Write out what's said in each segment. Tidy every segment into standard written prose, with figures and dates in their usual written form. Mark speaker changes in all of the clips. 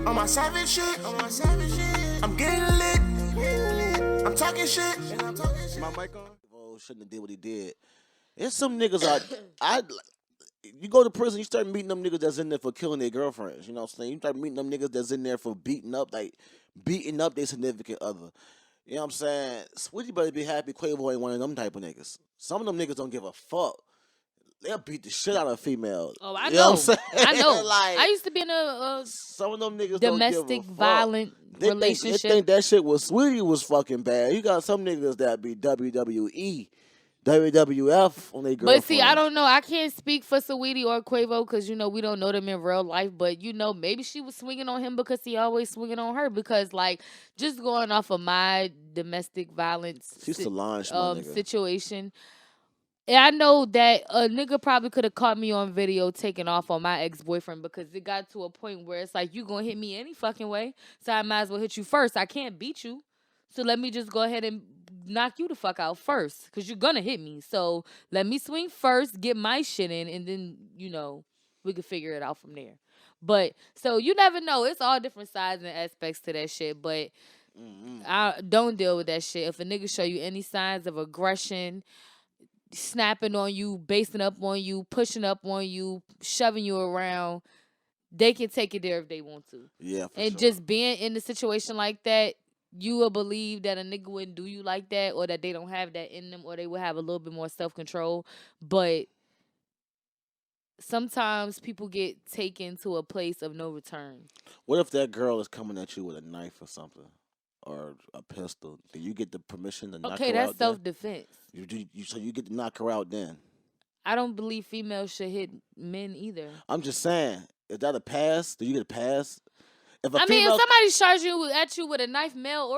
Speaker 1: On my savage shit, I'm getting lit. I'm talking shit. My mic on?
Speaker 2: Oh, shouldn't have did what he did. There's some niggas you go to prison, you start meeting them niggas that's in there for killing their girlfriends. You know what I'm saying? You start meeting them niggas that's in there for beating up their significant other. You know what I'm saying? Sweetie better be happy Quavo ain't one of them type of niggas. Some of them niggas don't give a fuck. They'll beat the shit out of a female.
Speaker 3: Oh, I
Speaker 2: You
Speaker 3: know.
Speaker 2: know what I'm saying?
Speaker 3: I know.
Speaker 2: Like,
Speaker 3: I used to be in a
Speaker 2: some of them niggas
Speaker 3: domestic
Speaker 2: don't give a fuck.
Speaker 3: violent relationship.
Speaker 2: They think that shit was Sweetie was fucking bad. You got some niggas that be WWE, WWF on their girlfriend.
Speaker 3: But see, I don't know. I can't speak for Saweetie or Quavo because, we don't know them in real life. But, maybe she was swinging on him because he always swinging on her. Because, just going off of my domestic violence situation, I know that a nigga probably could have caught me on video taking off on my ex-boyfriend because it got to a point where it's like, you gonna hit me any fucking way, so I might as well hit you first. I can't beat you, so let me just go ahead and knock you the fuck out first because you're gonna hit me. So let me swing first, get my shit in, and then, we can figure it out from there. But, so you never know. It's all different sides and aspects to that shit, but I don't deal with that shit. If a nigga show you any signs of aggression, snapping on you, basing up on you, pushing up on you, shoving you around, they can take it there if they want to.
Speaker 2: Yeah, for
Speaker 3: and
Speaker 2: sure.
Speaker 3: Just being in a situation like that, you will believe that a nigga wouldn't do you like that, or that they don't have that in them, or they will have a little bit more self-control. But sometimes people get taken to a place of no return.
Speaker 2: What if that girl is coming at you with a knife or something? Or a pistol? Do you get the permission to knock her out?
Speaker 3: Okay, that's self-defense.
Speaker 2: So you get to knock her out then?
Speaker 3: I don't believe females should hit men either.
Speaker 2: I'm just saying, is that a pass? Do you get a pass?
Speaker 3: If somebody's charging at you with a knife, male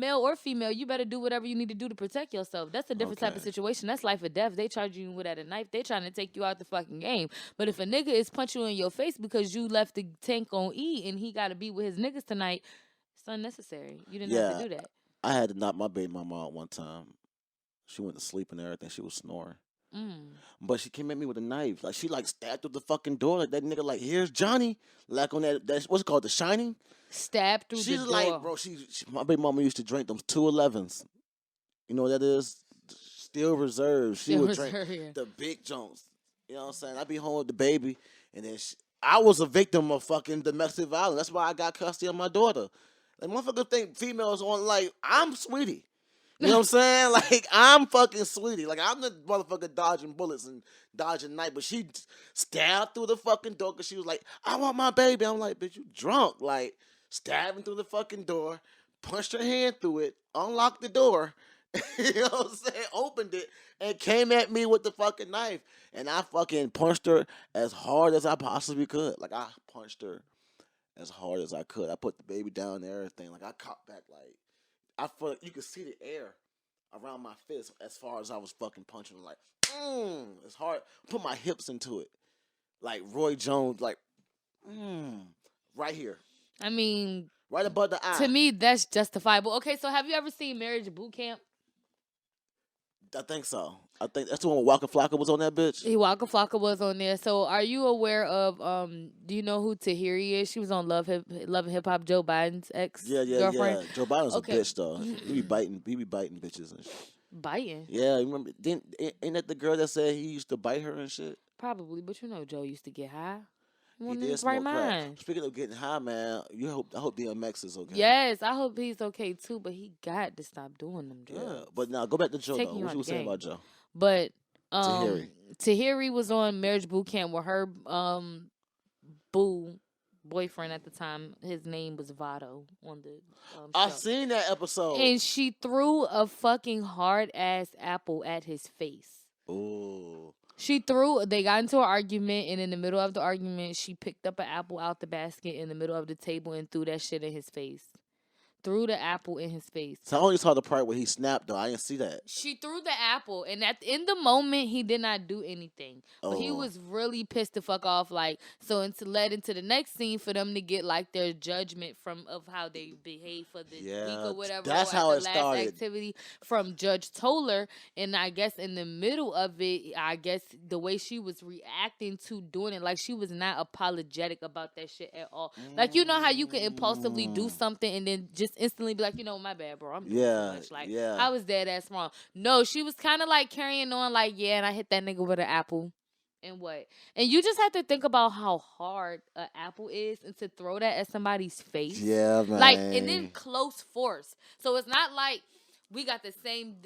Speaker 3: or female, you better do whatever you need to do to protect yourself. That's a different type of situation. That's life or death. They charge you with a knife. They trying to take you out the fucking game. But if a nigga is punching you in your face because you left the tank on E and he got to be with his niggas tonight, it's unnecessary. You didn't have to do that.
Speaker 2: I had to knock my baby mama out one time. She went to sleep and everything. She was snoring. But she came at me with a knife. Like, she stabbed through the fucking door. Like, that nigga, here's Johnny. Like, on that's what's it called, The Shining?
Speaker 3: Stabbed through the door. She's
Speaker 2: like, bro, my baby mama used to drink them 211s. You know what that is? Steel Reserve. She would drink the big junks. You know what I'm saying? I'd be home with the baby. And then I was a victim of fucking domestic violence. That's why I got custody of my daughter. Like, motherfuckers think females on, I'm Sweetie. You know what I'm saying? I'm fucking Sweetie. I'm the motherfucker dodging bullets and dodging knife. But she stabbed through the fucking door because she was like, I want my baby. I'm like, bitch, you drunk. Stabbing through the fucking door, punched her hand through it, unlocked the door, you know what I'm saying? Opened it, and came at me with the fucking knife. And I fucking punched her as hard as I possibly could. I punched her as hard as I could. I put the baby down and everything. I caught back, I felt you could see the air around my fist as far as I was fucking punching. It's hard. Put my hips into it. Like Roy Jones, right here.
Speaker 3: I mean,
Speaker 2: right above the eye.
Speaker 3: To me, that's justifiable. Okay, so have you ever seen Marriage Boot Camp?
Speaker 2: I think so. I think that's the one where Waka Flocka was on that bitch.
Speaker 3: Waka Flocka was on there. So are you aware of, do you know who Tahiri is? She was on Love and Hip Hop, Joe Biden's ex-girlfriend.
Speaker 2: Yeah. Joe Biden's a bitch, though. He be biting bitches and shit.
Speaker 3: Biting?
Speaker 2: Yeah, you remember, ain't that the girl that said he used to bite her and shit?
Speaker 3: Probably, but Joe used to get high.
Speaker 2: He did smoke crack. Speaking of getting high, man, I hope DMX is okay.
Speaker 3: Yes, I hope he's okay too, but he got to stop doing them drugs.
Speaker 2: Yeah, but now go back to Joe, though. What you were saying about Joe?
Speaker 3: But Tahiri was on Marriage Boot Camp with her boyfriend at the time. His name was Vado on the show.
Speaker 2: I seen that episode.
Speaker 3: And she threw a fucking hard ass apple at his face.
Speaker 2: Ooh.
Speaker 3: They got into an argument, and in the middle of the argument, she picked up an apple out the basket in the middle of the table and threw that shit in his face. threw the apple in his face.
Speaker 2: So I only saw the part where he snapped, though. I didn't see that.
Speaker 3: She threw the apple, and in the moment, he did not do anything. But he
Speaker 2: Oh.
Speaker 3: was really pissed the fuck off. Like, so led into the next scene for them to get, like, their judgment of how they behave for the week or whatever.
Speaker 2: That's how it started.
Speaker 3: Activity from Judge Toller. And I guess in the middle of it, I guess the way she was reacting to doing it, like, she was not apologetic about that shit at all. Like, you know how you can impulsively do something and then just instantly be like, you know, my bad, bro. I'm doing too much. Like, I was dead ass wrong. No, she was kind of like carrying on, like, yeah, and I hit that nigga with an apple. And what? And you just have to think about how hard an apple is and to throw that at somebody's face.
Speaker 2: Yeah, man.
Speaker 3: Like, and then close force. So it's not like we got the same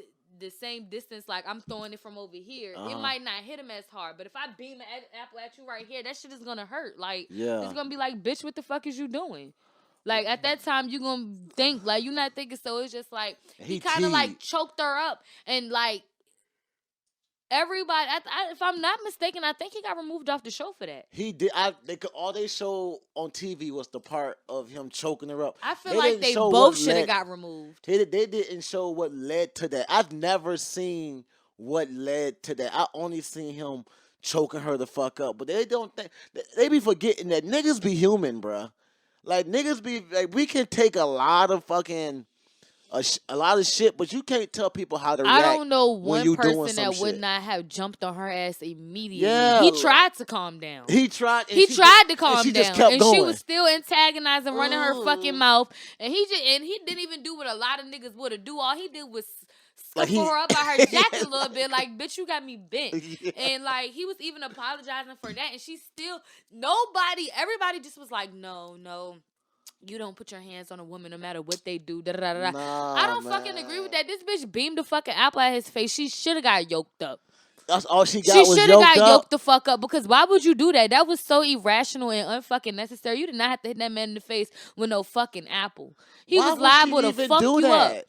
Speaker 3: distance, like I'm throwing it from over here. It might not hit him as hard, but if I beam an apple at you right here, that shit is gonna hurt. Like, it's gonna be like, bitch, what the fuck is you doing? Like, at that time, you gonna think, like, you not thinking, so it's just like, he kind of like choked her up, and like, everybody, if I'm not mistaken, I think he got removed off the show for that.
Speaker 2: He did. All they showed on TV was the part of him choking her up.
Speaker 3: I feel like they both should have got removed.
Speaker 2: They didn't show what led to that. I've never seen what led to that. I only seen him choking her the fuck up. But they don't think, they be forgetting that niggas be human, bruh. Like, niggas be, like, we can take a lot of fucking, a lot of shit, but you can't tell people how to react.
Speaker 3: I don't know one person that would
Speaker 2: shit.
Speaker 3: not have jumped on her ass immediately.
Speaker 2: Yeah.
Speaker 3: He tried to calm down.
Speaker 2: He tried to calm
Speaker 3: down.
Speaker 2: Just kept going.
Speaker 3: She was still antagonizing, running her fucking mouth. And he didn't even do what a lot of niggas would have do. All he did was scuffle her up by her jacket a little bit, like, bitch, you got me bent. Yeah. And like, he was even apologizing for that, and she still, everybody just was like, no, you don't put your hands on a woman no matter what they do. Da, da, da, da.
Speaker 2: Nah,
Speaker 3: I don't fucking agree with that. This bitch beamed the fucking apple at his face. She should have got yoked up.
Speaker 2: That's all she got.
Speaker 3: She should have got yoked the fuck up, because why would you do that? That was so irrational and unfucking necessary. You did not have to hit that man in the face with no fucking apple. He was liable to fuck you up.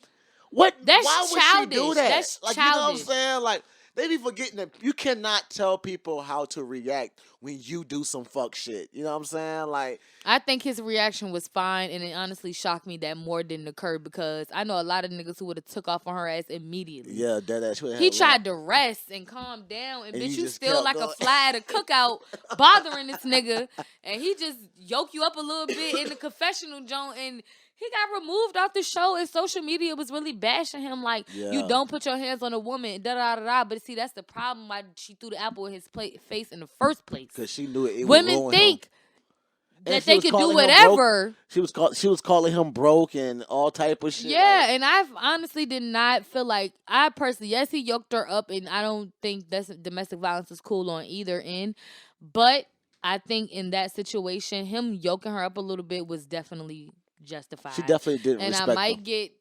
Speaker 2: What?
Speaker 3: That's
Speaker 2: why
Speaker 3: childish.
Speaker 2: Would she do that?
Speaker 3: That's
Speaker 2: like,
Speaker 3: childish.
Speaker 2: You know what I'm saying? Like, they be forgetting that you cannot tell people how to react when you do some fuck shit. You know what I'm saying? Like,
Speaker 3: I think his reaction was fine, and it honestly shocked me that more didn't occur, because I know a lot of niggas who would have took off on her ass immediately.
Speaker 2: Yeah, that
Speaker 3: he tried to rest and calm down, and bitch, you still like going. A fly at a cookout bothering this nigga, and he just yoke you up a little bit in the confessional joint, and he got removed off the show, and social media was really bashing him like, you don't put your hands on a woman, da-da-da-da. But see, that's the problem why she threw the apple in his face in the first place.
Speaker 2: Because she knew it
Speaker 3: Women
Speaker 2: would ruin
Speaker 3: think
Speaker 2: him.
Speaker 3: that they could do whatever.
Speaker 2: She was calling him broke and all type of shit.
Speaker 3: Yeah, and I honestly did not feel like, I personally, yes, he yoked her up, and I don't think that's domestic violence is cool on either end. But I think in that situation, him yoking her up a little bit was definitely justified.
Speaker 2: She definitely didn't respect him.
Speaker 3: And I might get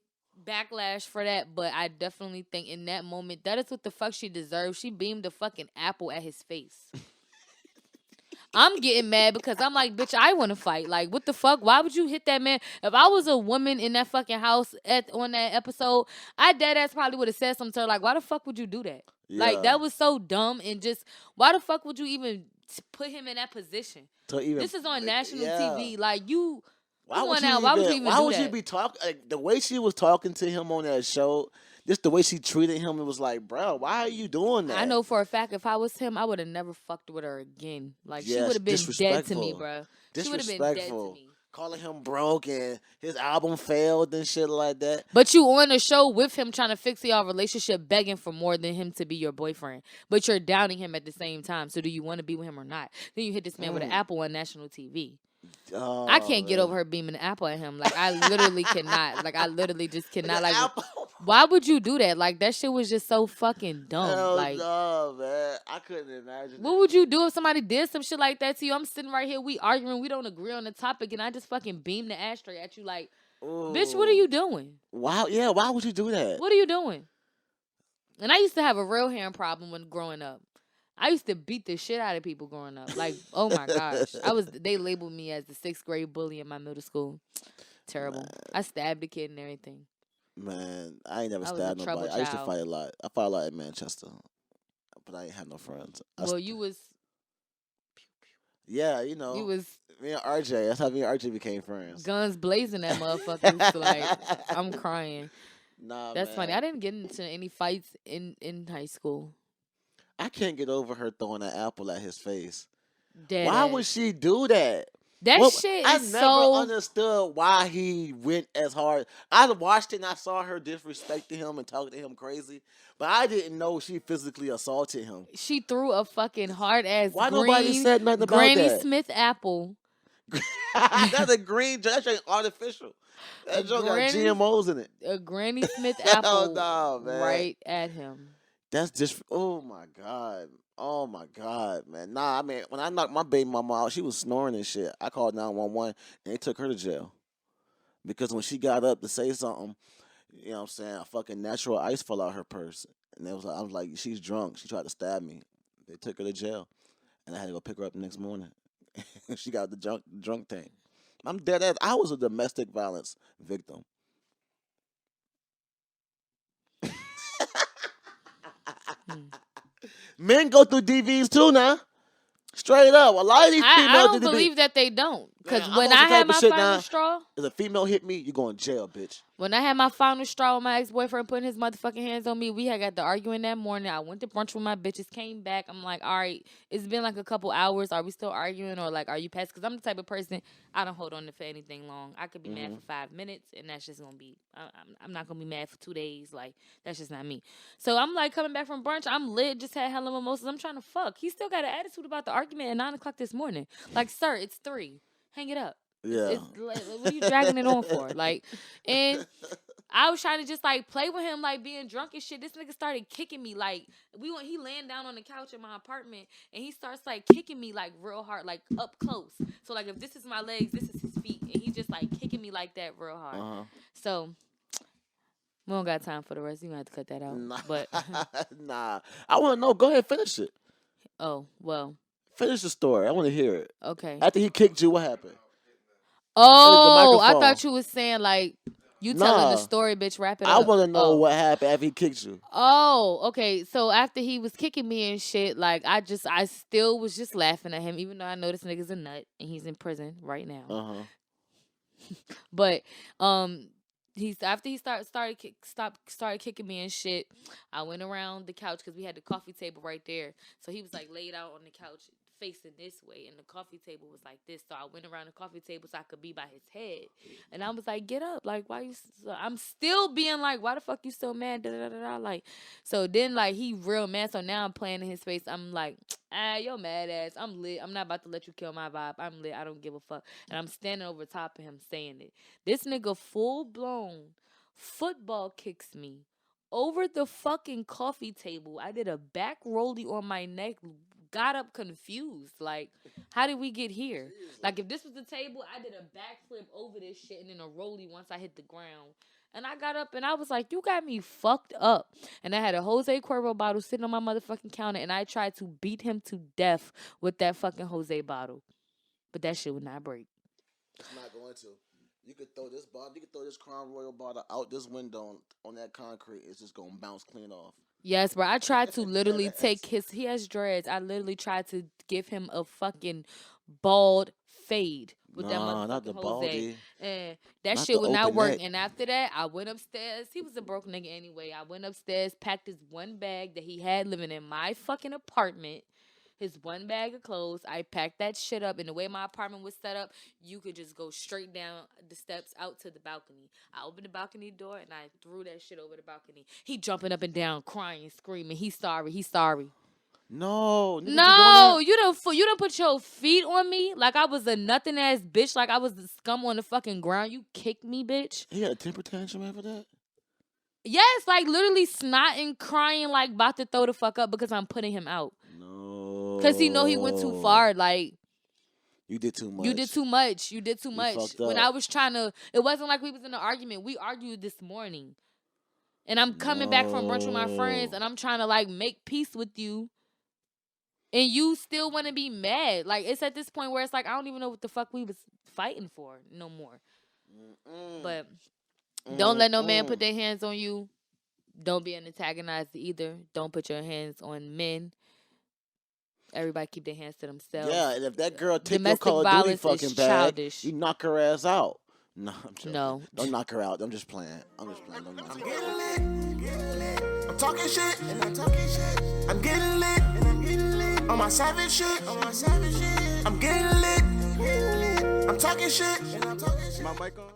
Speaker 3: backlash for that, but I definitely think in that moment, that is what the fuck she deserved. She beamed the fucking apple at his face. I'm getting mad because I'm like, bitch, I want to fight. Like, what the fuck? Why would you hit that man? If I was a woman in that fucking house on that episode, I dead ass probably would have said something to her like, why the fuck would you do that? Yeah. Like, that was so dumb, and just, why the fuck would you even put him in that position? This is on national TV. Like, you... Why would you be talking? Like,
Speaker 2: the way she was talking to him on that show, just the way she treated him, it was like, bro, why are you doing that?
Speaker 3: I know for a fact, if I was him, I would have never fucked with her again. Like, she would have been dead to me, bro. She would have been dead to me.
Speaker 2: Calling him broke and his album failed and shit like that.
Speaker 3: But you on a show with him trying to fix your relationship, begging for more than him to be your boyfriend. But you're downing him at the same time. So do you want to be with him or not? Then you hit this man with an apple on national TV.
Speaker 2: Oh,
Speaker 3: I can't get over her beaming an apple at him. Like, I literally cannot. Like, I literally just cannot. Like, why would you do that? Like, that shit was just so fucking dumb.
Speaker 2: Hell
Speaker 3: like,
Speaker 2: no, man. I couldn't imagine.
Speaker 3: What would you do if somebody did some shit like that to you? I'm sitting right here, we arguing, we don't agree on the topic, and I just fucking beam the ashtray at you. Like, bitch, what are you doing?
Speaker 2: Wow, yeah, why would you do that?
Speaker 3: What are you doing? And I used to have a real hand problem when growing up. I used to beat the shit out of people growing up. Like, oh my gosh. They labeled me as the 6th grade bully in my middle school. Terrible. Man. I stabbed a kid and everything.
Speaker 2: Man, I ain't never stabbed nobody. I used to fight a lot. I fought a lot in Manchester. But I ain't had no friends.
Speaker 3: You was...
Speaker 2: Yeah,
Speaker 3: We was
Speaker 2: me and RJ. That's how me and RJ became friends.
Speaker 3: guns blazing at motherfuckers. Like, I'm crying.
Speaker 2: Nah,
Speaker 3: That's funny.
Speaker 2: man.
Speaker 3: I didn't get into any fights in high school.
Speaker 2: I can't get over her throwing an apple at his face.
Speaker 3: Dead
Speaker 2: Why would
Speaker 3: ass.
Speaker 2: she do that?
Speaker 3: That
Speaker 2: What
Speaker 3: shit
Speaker 2: I
Speaker 3: is
Speaker 2: never
Speaker 3: so.
Speaker 2: understood why he went as hard. I watched it and I saw her disrespecting him and talking to him crazy, but I didn't know she physically assaulted him.
Speaker 3: She threw a fucking hard ass
Speaker 2: Why nobody said nothing about
Speaker 3: Granny
Speaker 2: that?
Speaker 3: Smith apple.
Speaker 2: That's a green. That ain't artificial.
Speaker 3: A
Speaker 2: That joke got
Speaker 3: Granny
Speaker 2: GMOs in it.
Speaker 3: a Granny Smith
Speaker 2: Oh
Speaker 3: apple
Speaker 2: no, man.
Speaker 3: right at him.
Speaker 2: That's just. Oh my god. Oh my god, man. Nah, I mean, when I knocked my baby mama out, she was snoring and shit. I called 911 and they took her to jail because when she got up to say something, you know what I'm saying, a fucking natural ice fell out her purse, and I was like, she's drunk. She tried to stab me. They took her to jail, and I had to go pick her up the next morning. She got the drunk tank. I'm dead ass. I was a domestic violence victim.
Speaker 3: Hmm.
Speaker 2: Men go through DVs too now. Straight up. A lot of these
Speaker 3: I
Speaker 2: females
Speaker 3: don't
Speaker 2: need to be.
Speaker 3: believe that they don't. Because
Speaker 2: Man, I'm
Speaker 3: when
Speaker 2: on
Speaker 3: I
Speaker 2: some
Speaker 3: had
Speaker 2: type
Speaker 3: my
Speaker 2: of shit
Speaker 3: final
Speaker 2: now.
Speaker 3: straw,
Speaker 2: If a female hit me, you going to jail, bitch.
Speaker 3: when I had my final straw with my ex-boyfriend putting his motherfucking hands on me, we had got to arguing that morning. I went to brunch with my bitches, came back. I'm like, all right, it's been like a couple hours. Are we still arguing or like, are you past? Because I'm the type of person, I don't hold on to for anything long. I could be mad for 5 minutes and that's just going to be, I'm not going to be mad for 2 days. Like, that's just not me. So I'm like coming back from brunch. I'm lit, just had hella mimosas. I'm trying to fuck. He still got an attitude about the argument at 9 o'clock this morning. Like, sir, it's 3. Hang it up.
Speaker 2: Yeah.
Speaker 3: Like, what are you dragging it on for? Like, and I was trying to just like play with him, like being drunk and shit. This nigga started kicking me, like he laying down on the couch in my apartment, and he starts like kicking me like real hard, like up close. So like if this is my legs, this is his feet, and he just like kicking me like that real hard.
Speaker 2: Uh-huh.
Speaker 3: So we don't got time for the rest. You gonna have to cut that out.
Speaker 2: Nah.
Speaker 3: But
Speaker 2: Nah. I want to know. Go ahead, finish it.
Speaker 3: oh well,
Speaker 2: Finish the story. I want to hear it.
Speaker 3: okay.
Speaker 2: After he kicked you, what happened?
Speaker 3: Oh, I
Speaker 2: microphone.
Speaker 3: thought you was saying like you telling the
Speaker 2: Nah.
Speaker 3: story, bitch. Wrap it
Speaker 2: I
Speaker 3: up.
Speaker 2: want to know
Speaker 3: Oh.
Speaker 2: what happened after he kicked you.
Speaker 3: Oh, okay. So after he was kicking me and shit, like I still was just laughing at him, even though I know this nigga's a nut and he's in prison right now.
Speaker 2: Uh-huh.
Speaker 3: But he's after he started kicking me and shit. I went around the couch because we had the coffee table right there. So he was like laid out on the couch facing this way, and the coffee table was like this. So I went around the coffee table so I could be by his head, and I was like, "Get up! Like, why you?" I'm still being like, "Why the fuck you so mad?" Da, da, da, da. Like, so then like he real mad. So now I'm playing in his face. I'm like, "Yo mad ass. I'm lit. I'm not about to let you kill my vibe. I'm lit. I don't give a fuck." And I'm standing over top of him saying it. This nigga full blown football kicks me over the fucking coffee table. I did a back rollie on my neck, got up confused. Like, how did we get here? Like, if this was the table, I did a backflip over this shit and then a rollie once I hit the ground. And I got up and I was like, you got me fucked up. And I had a Jose Cuervo bottle sitting on my motherfucking counter and I tried to beat him to death with that fucking Jose bottle. But that shit would not break.
Speaker 2: It's not going to. You could throw this bottle, you could throw this Crown Royal bottle out this window on that concrete. It's just gonna bounce clean off.
Speaker 3: Yes, bro. I tried to literally take he has dreads. I literally tried to give him a fucking bald fade with that motherfucking
Speaker 2: not the
Speaker 3: Jose.
Speaker 2: baldy.
Speaker 3: And that
Speaker 2: Not
Speaker 3: shit
Speaker 2: the
Speaker 3: would not
Speaker 2: open
Speaker 3: work.
Speaker 2: neck.
Speaker 3: And after that, I went upstairs. He was a broke nigga anyway. I went upstairs, packed his one bag that he had living in my fucking apartment. His one bag of clothes. I packed that shit up. And the way my apartment was set up, you could just go straight down the steps out to the balcony. I opened the balcony door and I threw that shit over the balcony. He jumping up and down, crying, screaming. He's sorry. He's sorry.
Speaker 2: No, nigga,
Speaker 3: No, you don't put your feet on me like I was a nothing ass bitch, like I was the scum on the fucking ground. You kicked me, bitch.
Speaker 2: He had a temper tantrum after that.
Speaker 3: Yes, like literally snotting, crying, like about to throw the fuck up because I'm putting him out.
Speaker 2: No,
Speaker 3: because he know he went too far. Like
Speaker 2: you did too much.
Speaker 3: you did too much. You did too much.
Speaker 2: fucked
Speaker 3: When
Speaker 2: up.
Speaker 3: I was trying to, it wasn't like we was in an argument. We argued this morning, and I'm coming back from brunch with my friends, and I'm trying to like make peace with you. And you still want to be mad. Like, it's at this point where it's like, I don't even know what the fuck we was fighting for no more. But don't let no man put their hands on you. Don't be an antagonizer either. Don't put your hands on men. Everybody keep their hands to themselves.
Speaker 2: Yeah, and if that girl take your
Speaker 3: Domestic
Speaker 2: Call of Duty
Speaker 3: violence
Speaker 2: fucking
Speaker 3: is
Speaker 2: bag,
Speaker 3: childish.
Speaker 2: you knock her ass out. No, I'm joking.
Speaker 3: No.
Speaker 2: Don't knock her out. I'm just playing. Don't knock her out.
Speaker 1: I'm talking shit, and I'm talking shit. I'm getting lit, and I'm getting lit. On my savage shit, I'm getting lit. I'm talking shit, and I'm talking shit. My mic on.